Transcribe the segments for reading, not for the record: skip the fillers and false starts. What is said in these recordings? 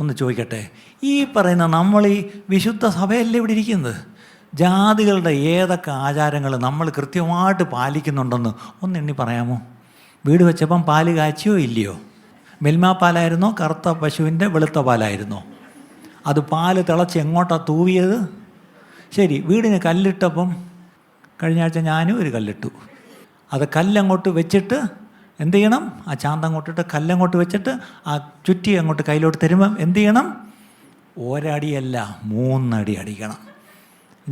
ഒന്ന് ചോദിക്കട്ടെ, ഈ പറയുന്ന നമ്മൾ ഈ വിശുദ്ധ സഭയല്ലേ ഇവിടെ ഇരിക്കുന്നത്? ജാതികളുടെ ഏതൊക്കെ ആചാരങ്ങൾ നമ്മൾ കൃത്യമായിട്ട് പാലിക്കുന്നുണ്ടെന്ന് ഒന്ന് എണ്ണി പറയാമോ? വീട് വെച്ചപ്പം പാല് കാച്ചിയോ ഇല്ലയോ? മിൽമ പാലായിരുന്നോ കറുത്ത പശുവിൻ്റെ വെളുത്ത പാലായിരുന്നോ? അത് പാല് തിളച്ച് എങ്ങോട്ടാണ് തൂവിയത്? ശരി, വീടിന് കല്ലിട്ടപ്പം കഴിഞ്ഞ ആഴ്ച ഞാനും ഒരു കല്ലിട്ടു. അത് കല്ലങ്ങോട്ട് വെച്ചിട്ട് എന്ത് ചെയ്യണം? ആ ചാന്ത അങ്ങോട്ടിട്ട് കല്ലങ്ങോട്ട് വെച്ചിട്ട് ആ ചുറ്റി അങ്ങോട്ട് കയ്യിലോട്ട് തരുമ്പം എന്ത് ചെയ്യണം? ഒരടിയല്ല 3 അടി അടിക്കണം.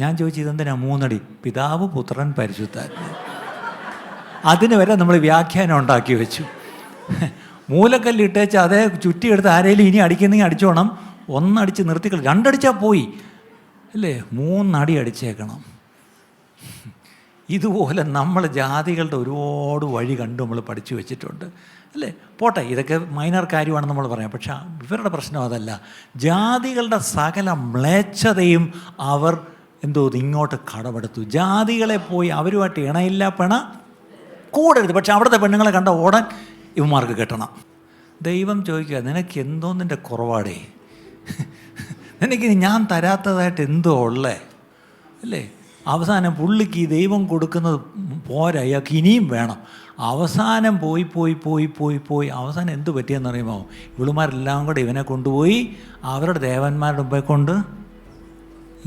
ഞാൻ ചോദിച്ചു, ഇതെന്തിനാ 3 അടി? പിതാവ്, പുത്രൻ, പരിശുദ്ധാത്മാവ്. അതിന് വരെ നമ്മൾ വ്യാഖ്യാനം ഉണ്ടാക്കി വെച്ചു. മൂലക്കല്ല് ഇട്ടേച്ച് അതേ ചുറ്റിയെടുത്ത് ആരെങ്കിലും ഇനി അടിക്കുന്നെങ്കിൽ അടിച്ചോണം. 1 അടിച്ച് നിർത്തിക്കളി, 2 അടിച്ചാൽ പോയി അല്ലേ? 3 അടി അടിച്ചേക്കണം. ഇതുപോലെ നമ്മൾ ജാതികളുടെ ഒരുപാട് വഴി കണ്ട് നമ്മൾ പഠിച്ചു വെച്ചിട്ടുണ്ട് അല്ലേ? പോട്ടെ, ഇതൊക്കെ മൈനർ കാര്യമാണെന്ന് നമ്മൾ പറയാം. പക്ഷേ ഇവരുടെ പ്രശ്നം അതല്ല. ജാതികളുടെ സകല മ്ലേച്ഛതയും അവർ ഇങ്ങോട്ട് കടമെടുത്തു. ജാതികളെ പോയി അവരുമായിട്ട് ഇണയില്ല പെണ കൂടരുത്. പക്ഷെ അവിടുത്തെ പെണ്ണുങ്ങളെ കണ്ട ഓടാൻ ഇവന്മാർക്ക് കെട്ടണം. ദൈവം ചോദിക്കുക, നിനക്ക് എന്തോന്നിൻ്റെ കുറവാടേ? നിനക്ക് ഞാൻ തരാത്തതായിട്ട് എന്തോ ഉള്ളേ അല്ലേ? അവസാനം പുള്ളിക്ക് ഈ ദൈവം കൊടുക്കുന്നത് പോരാ, ഇയാൾക്ക് ഇനിയും വേണം. അവസാനം പോയി അവസാനം എന്ത് പറ്റിയെന്നറിയുമോ? ഇവളുമാരെല്ലാം കൂടെ ഇവനെ കൊണ്ടുപോയി അവരുടെ ദേവന്മാരുടെ മുമ്പേ കൊണ്ട്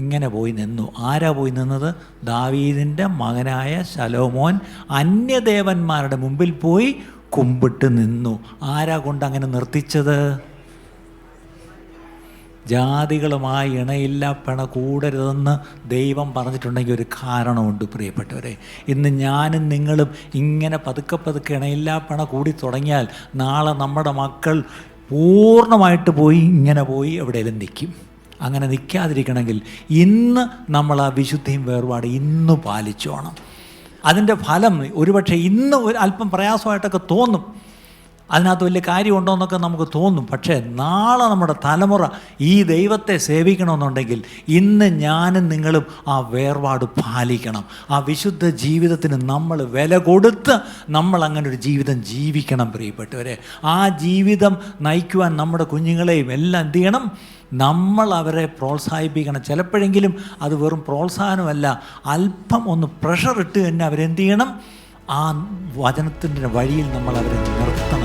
ഇങ്ങനെ പോയി നിന്നു. ആരാ പോയി നിന്നത്? ദാവീദിൻ്റെ മകനായ ശലോമോൻ അന്യദേവന്മാരുടെ മുമ്പിൽ പോയി കുമ്പിട്ട് നിന്നു. ആരാ കൊണ്ട് അങ്ങനെ നിർത്തിച്ചത്? ജാതികളുമായി ഇണയില്ല പെണ കൂടരുതെന്ന് ദൈവം പറഞ്ഞിട്ടുണ്ടെങ്കിൽ ഒരു കാരണമുണ്ട് പ്രിയപ്പെട്ടവരെ. ഇന്ന് ഞാനും നിങ്ങളും ഇങ്ങനെ പതുക്കെ ഇണയില്ല പെണ കൂടി തുടങ്ങിയാൽ നാളെ നമ്മുടെ മക്കൾ പൂർണ്ണമായിട്ട് ഇങ്ങനെ പോയി എവിടെയെങ്കിലും നിൽക്കും. അങ്ങനെ നിൽക്കാതിരിക്കണമെങ്കിൽ ഇന്ന് നമ്മൾ ആ വിശുദ്ധിയും വേർപാട് ഇന്ന് പാലിച്ചോണം. അതിൻ്റെ ഫലം ഒരുപക്ഷെ ഇന്ന് ഒരു അല്പം പ്രയാസമായിട്ടൊക്കെ തോന്നും, അതിനകത്ത് വലിയ കാര്യമുണ്ടോ എന്നൊക്കെ നമുക്ക് തോന്നും. പക്ഷേ നാളെ നമ്മുടെ തലമുറ ഈ ദൈവത്തെ സേവിക്കണമെന്നുണ്ടെങ്കിൽ ഇന്ന് ഞാനും നിങ്ങളും ആ വേർപാട് പാലിക്കണം. ആ വിശുദ്ധ ജീവിതത്തിന് നമ്മൾ വില കൊടുത്ത് നമ്മൾ അങ്ങനെ ഒരു ജീവിതം ജീവിക്കണം പ്രിയപ്പെട്ടവരെ. ആ ജീവിതം നയിക്കുവാൻ നമ്മുടെ കുഞ്ഞുങ്ങളെയും എല്ലാം എന്ത് ചെയ്യണം? നമ്മൾ അവരെ പ്രോത്സാഹിപ്പിക്കണം. ചിലപ്പോഴെങ്കിലും അത് വെറും പ്രോത്സാഹനമല്ല, അല്പം ഒന്ന് പ്രഷർ ഇട്ട് തന്നെ അവരെന്ത് ചെയ്യണം? ആ വചനത്തിൻ്റെ വഴിയിൽ നമ്മൾ അവരെ നിർത്തണം.